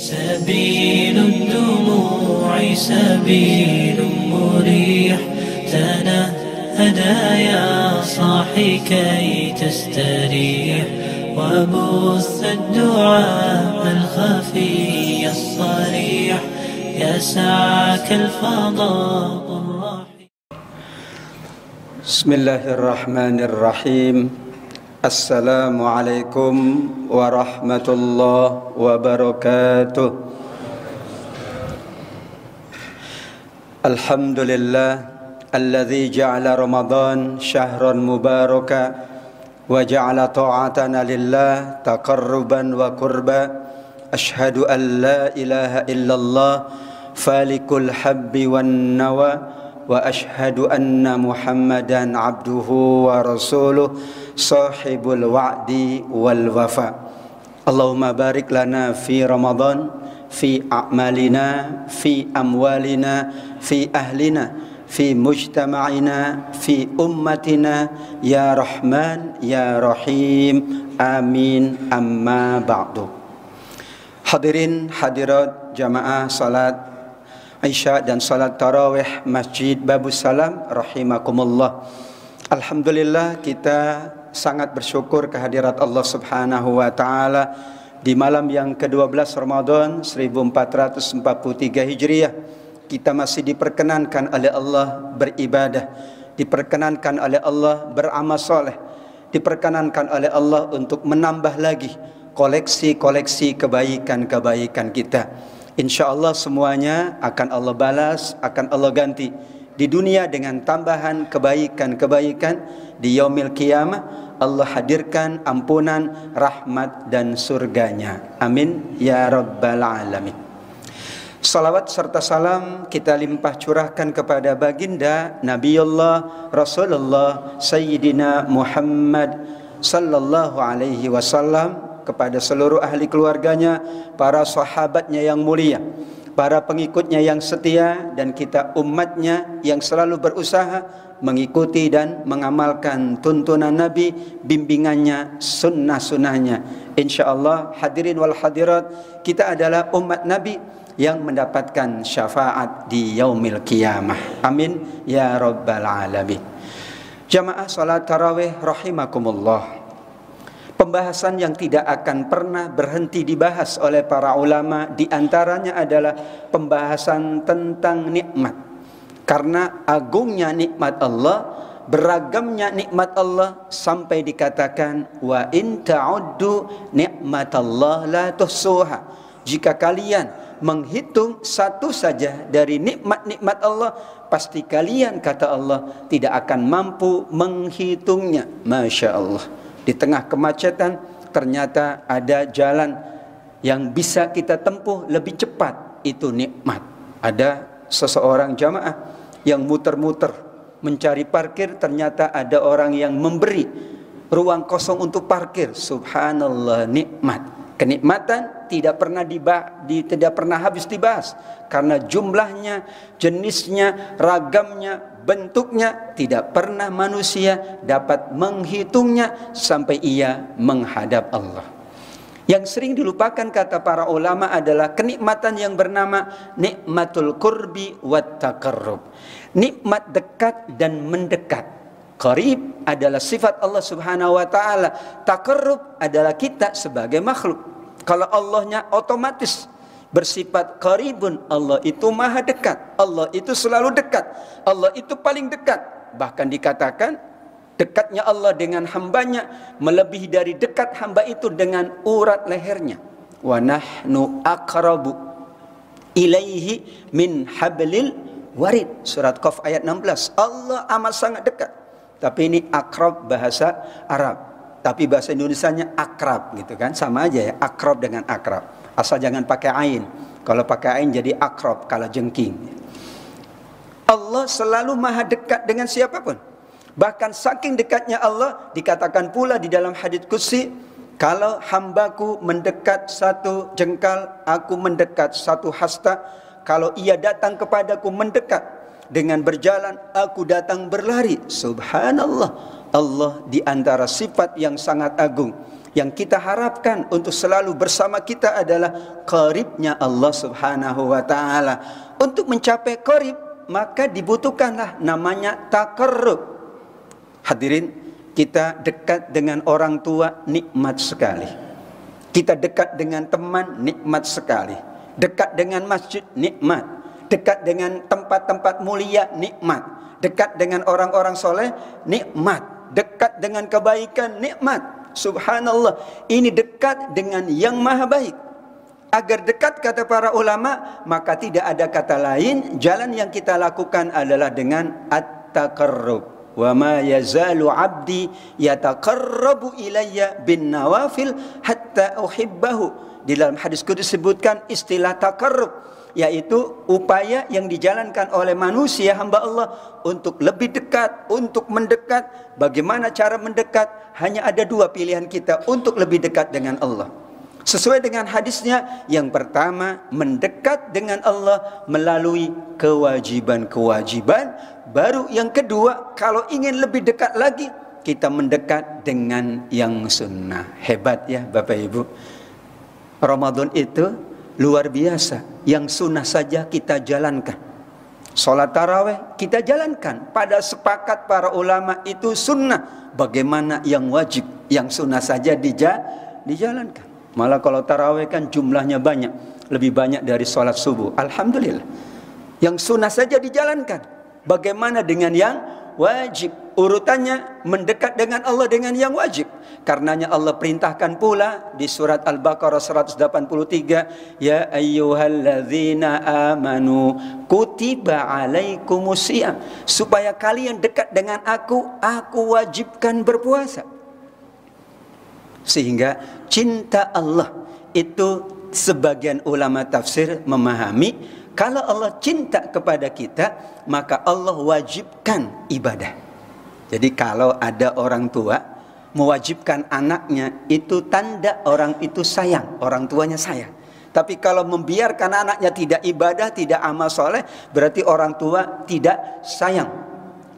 سبيل الدموع سبيل مريح تنهدى يا صاحي كي تستريح وبث الدعاء الخفي الصريح يسعك الفضاء الرحيم. بسم الله الرحمن الرحيم. Assalamualaikum warahmatullahi wabarakatuh. Alhamdulillah alladzi ja'ala Ramadan syahran mubaraka wa ja'ala ta'atana lillah taqarruban wa qurba. Ashhadu an la ilaha illallah falikul habbi wan nawa wa ashhadu anna Muhammadan abduhu wa rasuluh sahibul wa'di wal wafa. Allahumma barik lana fi Ramadan, fi a'malina, fi amwalina, fi ahlina, fi mujtama'ina, fi ummatina ya Rahman ya Rahim. Amin. Amma ba'du. Hadirin hadirat jamaah salat Isya dan salat tarawih Masjid Babus Salam rahimakumullah. Alhamdulillah, kita sangat bersyukur kehadirat Allah Subhanahu wa taala di malam yang ke-12 Ramadan 1443 Hijriah. Kita masih diperkenankan oleh Allah beribadah, diperkenankan oleh Allah beramal soleh, diperkenankan oleh Allah untuk menambah lagi koleksi-koleksi kebaikan-kebaikan kita. InsyaAllah semuanya akan Allah balas, akan Allah ganti di dunia dengan tambahan kebaikan-kebaikan. Di yaumil qiyamah Allah hadirkan ampunan, rahmat dan surganya. Amin ya rabbal alamin. Salawat serta salam kita limpah curahkan kepada baginda Nabiullah Rasulullah Sayyidina Muhammad sallallahu alaihi wasallam, kepada seluruh ahli keluarganya, para sahabatnya yang mulia, para pengikutnya yang setia, dan kita umatnya yang selalu berusaha mengikuti dan mengamalkan tuntunan Nabi, bimbingannya, sunnah-sunnahnya. InsyaAllah hadirin wal hadirat, kita adalah umat Nabi yang mendapatkan syafaat di yaumil qiyamah. Amin ya rabbal alamin. Jamaah salat tarawih rahimakumullah. Pembahasan yang tidak akan pernah berhenti dibahas oleh para ulama, di antaranya adalah pembahasan tentang nikmat. Karena agungnya nikmat Allah, beragamnya nikmat Allah, sampai dikatakan wa in ta'uddu nikmatallah la tuhsuha. Jika kalian menghitung satu saja dari nikmat-nikmat Allah, pasti kalian, kata Allah, tidak akan mampu menghitungnya. Masya Allah. Di tengah kemacetan ternyata ada jalan yang bisa kita tempuh lebih cepat, itu nikmat. Ada seseorang jamaah yang muter-muter mencari parkir, ternyata ada orang yang memberi ruang kosong untuk parkir. Subhanallah, nikmat. Kenikmatan tidak pernah habis dibahas, karena jumlahnya, jenisnya, ragamnya, bentuknya tidak pernah manusia dapat menghitungnya sampai ia menghadap Allah. Yang sering dilupakan kata para ulama adalah kenikmatan yang bernama nikmatul qurbi wat taqarrub. Nikmat dekat dan mendekat. Qarib adalah sifat Allah Subhanahu wa taala. Taqarrub adalah kita sebagai makhluk. Kalau Allahnya otomatis bersifat qaribun, Allah itu maha dekat, Allah itu selalu dekat, Allah itu paling dekat. Bahkan dikatakan dekatnya Allah dengan hambanya melebihi dari dekat hamba itu dengan urat lehernya. Wa nahnu aqrabu ilaihi min hablil warid. Surat Qaf ayat 16. Allah amat sangat dekat. Tapi ini akrab bahasa Arab, tapi bahasa Indonesianya akrab gitu kan, sama aja ya, akrab dengan akrab. Asal jangan pakai ain. Kalau pakai ain jadi akrab, kala jengking. Allah selalu maha dekat dengan siapapun. Bahkan saking dekatnya Allah, dikatakan pula di dalam hadits qudsi, kalau hambaku mendekat satu jengkal, aku mendekat satu hasta. Kalau ia datang kepadaku mendekat dengan berjalan, aku datang berlari. Subhanallah. Allah di antara sifat yang sangat agung, Yang kita harapkan untuk selalu bersama kita adalah qaribnya Allah Subhanahu wa taala. Untuk mencapai qarib, maka dibutuhkanlah namanya taqarrub. Hadirin, kita dekat dengan orang tua nikmat sekali. Kita dekat dengan teman nikmat sekali. Dekat dengan masjid nikmat. Dekat dengan tempat-tempat mulia nikmat. Dekat dengan orang-orang soleh nikmat. Dekat dengan kebaikan nikmat. Subhanallah, ini dekat dengan yang maha baik. Agar dekat, kata para ulama, maka tidak ada kata lain, jalan yang kita lakukan adalah dengan at-taqarrub. Wa ma yazalu 'abdi yataqarrabu ilayya bin nawafil hatta uhibbahu. Di dalam hadis qudsi disebutkan istilah taqarrub, yaitu upaya yang dijalankan oleh manusia hamba Allah untuk lebih dekat, untuk mendekat. Bagaimana cara mendekat? Hanya ada dua pilihan kita untuk lebih dekat dengan Allah. Sesuai dengan hadisnya, yang pertama mendekat dengan Allah melalui kewajiban-kewajiban. Baru yang kedua, kalau ingin lebih dekat lagi, kita mendekat dengan yang sunnah. Hebat ya Bapak Ibu. Ramadan itu luar biasa. Yang sunnah saja kita jalankan. Sholat tarawih kita jalankan. Pada sepakat para ulama itu sunnah. Bagaimana yang wajib? Yang sunnah saja dijalankan. Malah kalau tarawih kan jumlahnya banyak. Lebih banyak dari sholat subuh. Alhamdulillah. Yang sunnah saja dijalankan. Bagaimana dengan yang wajib? Urutannya mendekat dengan Allah dengan yang wajib. Karenanya Allah perintahkan pula di surat Al-Baqarah 183, ya ayyuhalladzina amanu kutiba alaikumusiyam, supaya kalian dekat dengan aku wajibkan berpuasa. Sehingga cinta Allah itu sebagian ulama tafsir memahami, kalau Allah cinta kepada kita, maka Allah wajibkan ibadah. Jadi kalau ada orang tua mewajibkan anaknya, itu tanda orang itu sayang, orang tuanya sayang. Tapi kalau membiarkan anaknya tidak ibadah, tidak amal soleh, berarti orang tua tidak sayang.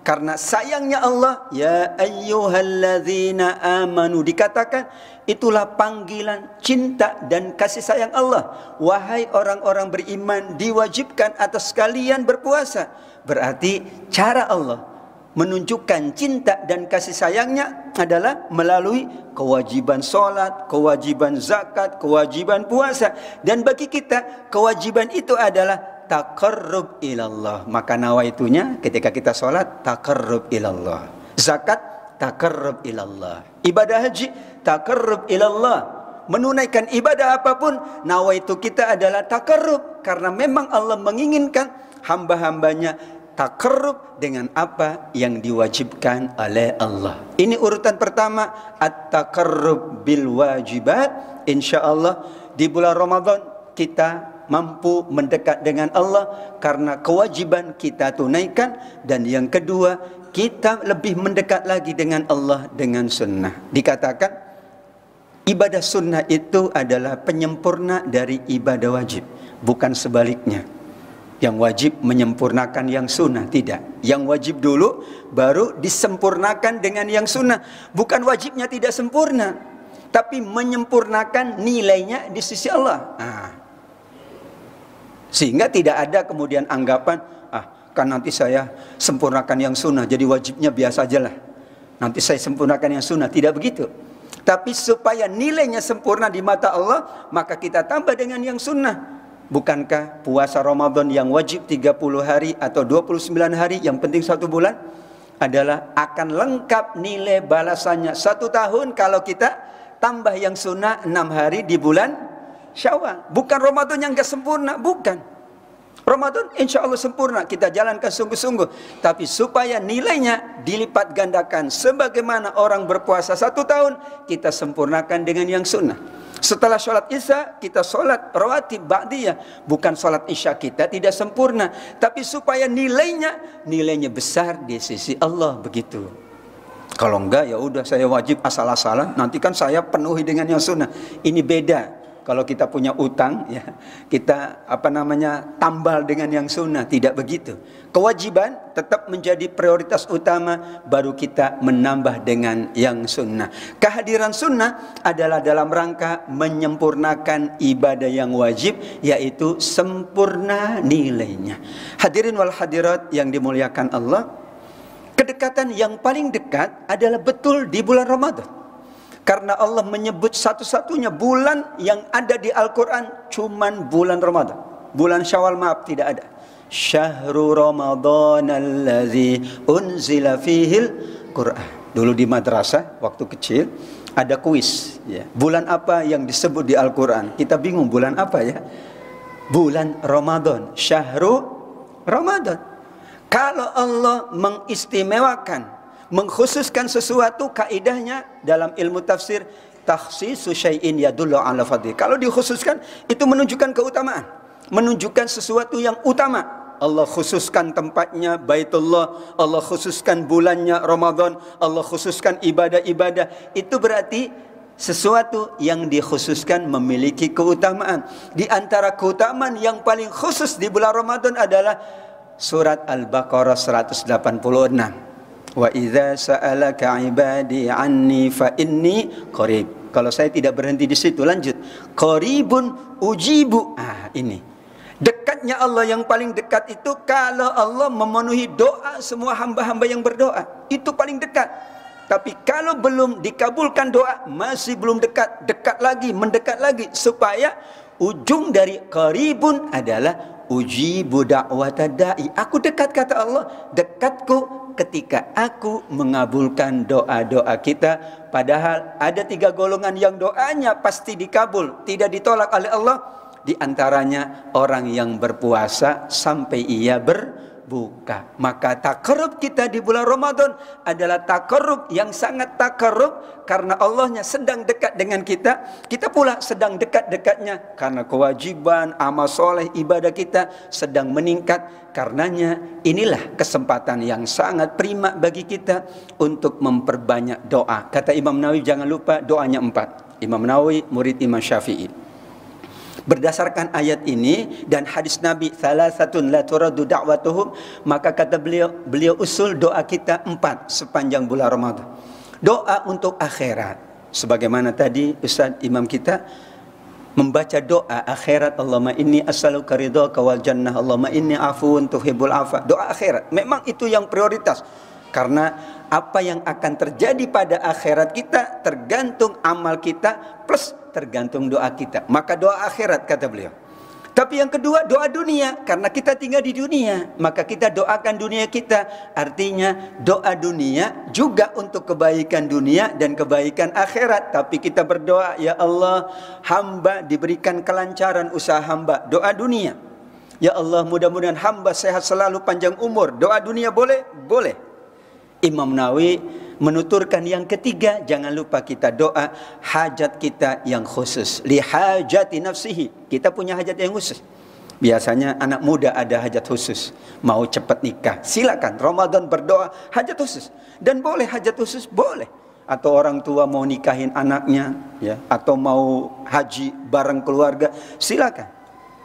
Karena sayangnya Allah, ya ayyuhalladzina amanu, dikatakan itulah panggilan cinta dan kasih sayang Allah. Wahai orang-orang beriman, diwajibkan atas kalian berpuasa. Berarti cara Allah menunjukkan cinta dan kasih sayangnya adalah melalui kewajiban sholat, kewajiban zakat, kewajiban puasa. Dan bagi kita, kewajiban itu adalah taqarrub ilallah. Maka nawaitunya ketika kita sholat, taqarrub ilallah. Zakat, taqarrub ilallah. Ibadah haji, taqarrub ilallah. Menunaikan ibadah apapun, nawaitu kita adalah taqarrub. Karena memang Allah menginginkan hamba-hambanya taqarrub dengan apa yang diwajibkan oleh Allah. Ini urutan pertama, at-taqarrub bil wajibat. InsyaAllah di bulan Ramadan kita mampu mendekat dengan Allah karena kewajiban kita tunaikan. Dan yang kedua, kita lebih mendekat lagi dengan Allah dengan sunnah. Dikatakan ibadah sunnah itu adalah penyempurna dari ibadah wajib, bukan sebaliknya. Yang wajib menyempurnakan yang sunnah, tidak. Yang wajib dulu baru disempurnakan dengan yang sunnah. Bukan wajibnya tidak sempurna, tapi menyempurnakan nilainya di sisi Allah. Sehingga tidak ada kemudian anggapan, kan nanti saya sempurnakan yang sunnah, jadi wajibnya biasa aja lah. Nanti saya sempurnakan yang sunnah. Tidak begitu. Tapi supaya nilainya sempurna di mata Allah, maka kita tambah dengan yang sunnah. Bukankah puasa Ramadan yang wajib 30 hari atau 29 hari, yang penting 1 bulan, adalah akan lengkap nilai balasannya 1 tahun kalau kita tambah yang sunnah 6 hari di bulan Syawal. Bukan Ramadan yang gak sempurna, bukan. Ramadan insya Allah sempurna, kita jalankan sungguh-sungguh. Tapi supaya nilainya dilipat gandakan sebagaimana orang berpuasa 1 tahun, kita sempurnakan dengan yang sunnah. Setelah sholat isya, kita sholat rawatib ba'diyah. Bukan sholat isya kita tidak sempurna, tapi supaya nilainya besar di sisi Allah, begitu. Kalau enggak, ya udah saya wajib asal-asalan, nanti kan saya penuhi dengan yang sunnah. Ini beda. Kalau kita punya utang, ya kita tambal dengan yang sunnah. Tidak begitu. Kewajiban tetap menjadi prioritas utama, baru kita menambah dengan yang sunnah. Kehadiran sunnah adalah dalam rangka menyempurnakan ibadah yang wajib, yaitu sempurna nilainya. Hadirin wal hadirat yang dimuliakan Allah, kedekatan yang paling dekat adalah betul di bulan Ramadan. Karena Allah menyebut satu-satunya bulan yang ada di Al-Quran cuman bulan Ramadan. Bulan Syawal maaf tidak ada. Syahrul Ramadan allazi unzila fihil Qur'an. Dulu di madrasah waktu kecil ada kuis, ya. Bulan apa yang disebut di Al-Quran? Kita bingung bulan apa ya? Bulan Ramadan. Syahrul Ramadan. Kalau Allah mengistimewakan, mengkhususkan sesuatu, kaidahnya dalam ilmu tafsir takhsisu syai'in yadullu ala fadli. Kalau dikhususkan itu menunjukkan keutamaan, menunjukkan sesuatu yang utama. Allah khususkan tempatnya Baitullah, Allah khususkan bulannya Ramadan, Allah khususkan ibadah-ibadah. Itu berarti sesuatu yang dikhususkan memiliki keutamaan. Di antara keutamaan yang paling khusus di bulan Ramadan adalah surat Al-Baqarah 186. Wa idza sa'alaka 'ibadi 'anni fa inni qarib. Kalau saya tidak berhenti di situ, lanjut. Qaribun ujibu. Ini. Dekatnya Allah yang paling dekat itu kalau Allah memenuhi doa semua hamba-hamba yang berdoa. Itu paling dekat. Tapi kalau belum dikabulkan doa, masih belum dekat, dekat lagi, mendekat lagi, supaya ujung dari qaribun adalah ujibu da'wata da'i. Aku dekat, kata Allah. Dekatku ketika aku mengabulkan doa-doa kita. Padahal ada 3 golongan yang doanya pasti dikabul, tidak ditolak oleh Allah. Di antaranya orang yang berpuasa sampai ia berbuka. Maka takarrub kita di bulan Ramadan adalah takarrub yang sangat takarrub, karena Allahnya sedang dekat dengan kita. Kita pula sedang dekat-dekatnya, karena kewajiban, amal soleh, ibadah kita sedang meningkat. Karenanya inilah kesempatan yang sangat prima bagi kita untuk memperbanyak doa. Kata Imam Nawawi, jangan lupa doanya 4. Imam Nawawi murid Imam Syafi'i. Berdasarkan ayat ini dan hadis Nabi salasatun la turaddu da'watuhum, maka kata beliau usul doa kita 4 sepanjang bulan Ramadan. Doa untuk akhirat, sebagaimana tadi Ustaz Imam kita membaca doa akhirat. Allahumma inni as'aluka ridhaka wal jannah, Allahumma inni afuwun tuhibbul afwa. Doa akhirat memang itu yang prioritas, karena apa yang akan terjadi pada akhirat kita tergantung amal kita plus tergantung doa kita. Maka doa akhirat kata beliau. Tapi yang kedua doa dunia, karena kita tinggal di dunia, maka kita doakan dunia kita. Artinya doa dunia juga untuk kebaikan dunia dan kebaikan akhirat. Tapi kita berdoa, ya Allah, hamba diberikan kelancaran usaha hamba. Doa dunia, ya Allah, mudah-mudahan hamba sehat selalu, panjang umur. Doa dunia boleh? Boleh. Imam Nawawi menuturkan yang ketiga, jangan lupa kita doa hajat kita yang khusus. Li hajati nafsihi, kita punya hajat yang khusus. Biasanya anak muda ada hajat khusus, mau cepat nikah, silakan Ramadan berdoa hajat khusus. Dan boleh hajat khusus, boleh. Atau orang tua mau nikahin anaknya, ya, atau mau haji bareng keluarga, silakan.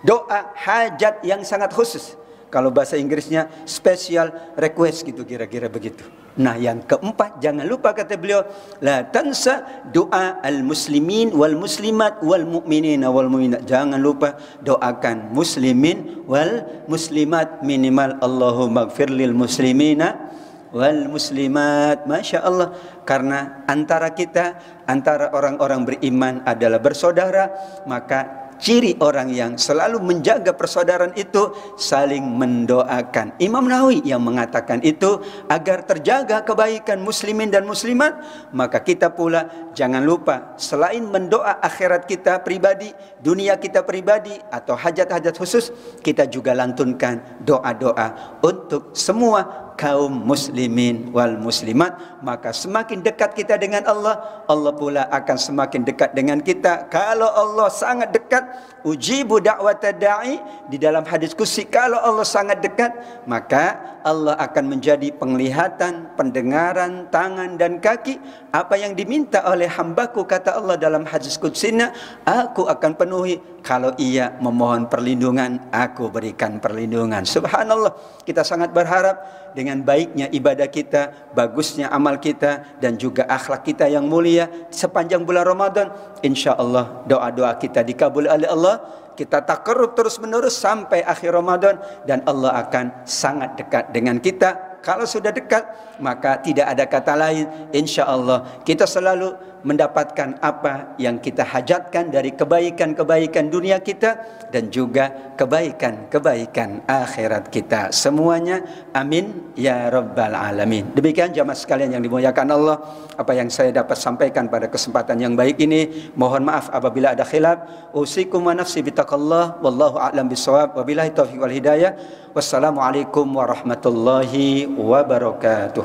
Doa hajat yang sangat khusus. Kalau bahasa Inggrisnya special request gitu, kira-kira begitu. Nah, yang keempat, jangan lupa kata beliau, la tansa doa al-muslimin wal muslimat wal mu'minin wal mu'minat. Jangan lupa doakan muslimin wal muslimat, minimal Allahumma gfir lil muslimina wal muslimat. Masya Allah, karena antara kita, antara orang-orang beriman adalah bersaudara, maka ciri orang yang selalu menjaga persaudaraan itu saling mendoakan. Imam Nawawi yang mengatakan itu agar terjaga kebaikan muslimin dan muslimat, maka kita pula jangan lupa selain mendoa akhirat kita pribadi, dunia kita pribadi atau hajat-hajat khusus, kita juga lantunkan doa-doa untuk semua kaum muslimin wal muslimat. Maka semakin dekat kita dengan Allah, Allah pula akan semakin dekat dengan kita. Kalau Allah sangat dekat, ujibu da'wata da'i, di dalam hadis qudsi, kalau Allah sangat dekat, maka Allah akan menjadi penglihatan, pendengaran, tangan dan kaki. Apa yang diminta oleh hambaku, kata Allah dalam hadis qudsinya, aku akan penuhi. Kalau ia memohon perlindungan, aku berikan perlindungan. Subhanallah, kita sangat berharap dengan baiknya ibadah kita, bagusnya amal kita, dan juga akhlak kita yang mulia sepanjang bulan Ramadan. Insya Allah doa-doa kita dikabul oleh Allah. Kita takarrub terus menerus sampai akhir Ramadan, dan Allah akan sangat dekat dengan kita. Kalau sudah dekat, maka tidak ada kata lain. Insya Allah kita selalu mendapatkan apa yang kita hajatkan dari kebaikan-kebaikan dunia kita dan juga kebaikan-kebaikan akhirat kita semuanya. Amin ya rabbal alamin. Demikian jamaah sekalian yang dimuliakan Allah, apa yang saya dapat sampaikan pada kesempatan yang baik ini. Mohon maaf apabila ada khilaf. Usikum wa nafsi bitaqallah, wallahu a'lam bishawab, wabillahi taufiq wal hidayah. Wassalamualaikum warahmatullahi wabarakatuh.